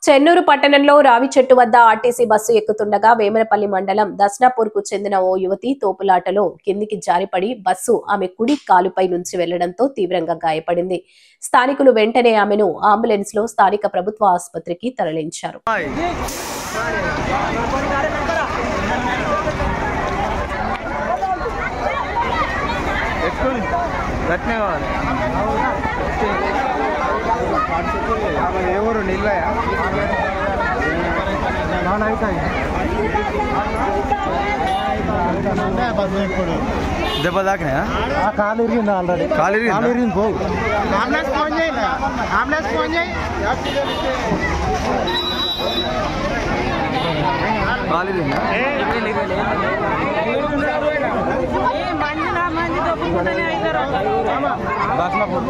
చెన్నూరు పట్టణంలో రావి చెట్టు వద్ద ఆర్టీసీ బస్సు ఎక్కుతుండగా వేమనపల్లి మండలం దస్నాపూర్ కు చెందిన ఓ యువతి తోపులాటలో కిందికి జారిపడి బస్సు ఆమె కుడి కాలుపై నుంచి వెళ్లడంతో తీవ్రంగా గాయపడింది. స్థానికులు వెంటనే ఆమెను అంబులెన్స్ లో స్థానిక ప్రభుత్వ ఆసుపత్రికి తరలించారు. దెబ్బ తాకినా కాలు ఇరిగింది ఆల్రెడీ కాలు ఇరిగింది పో అంబులెన్స్ ఫోన్ చేయి కాలు ఇరిగిందా దస్నాపూర్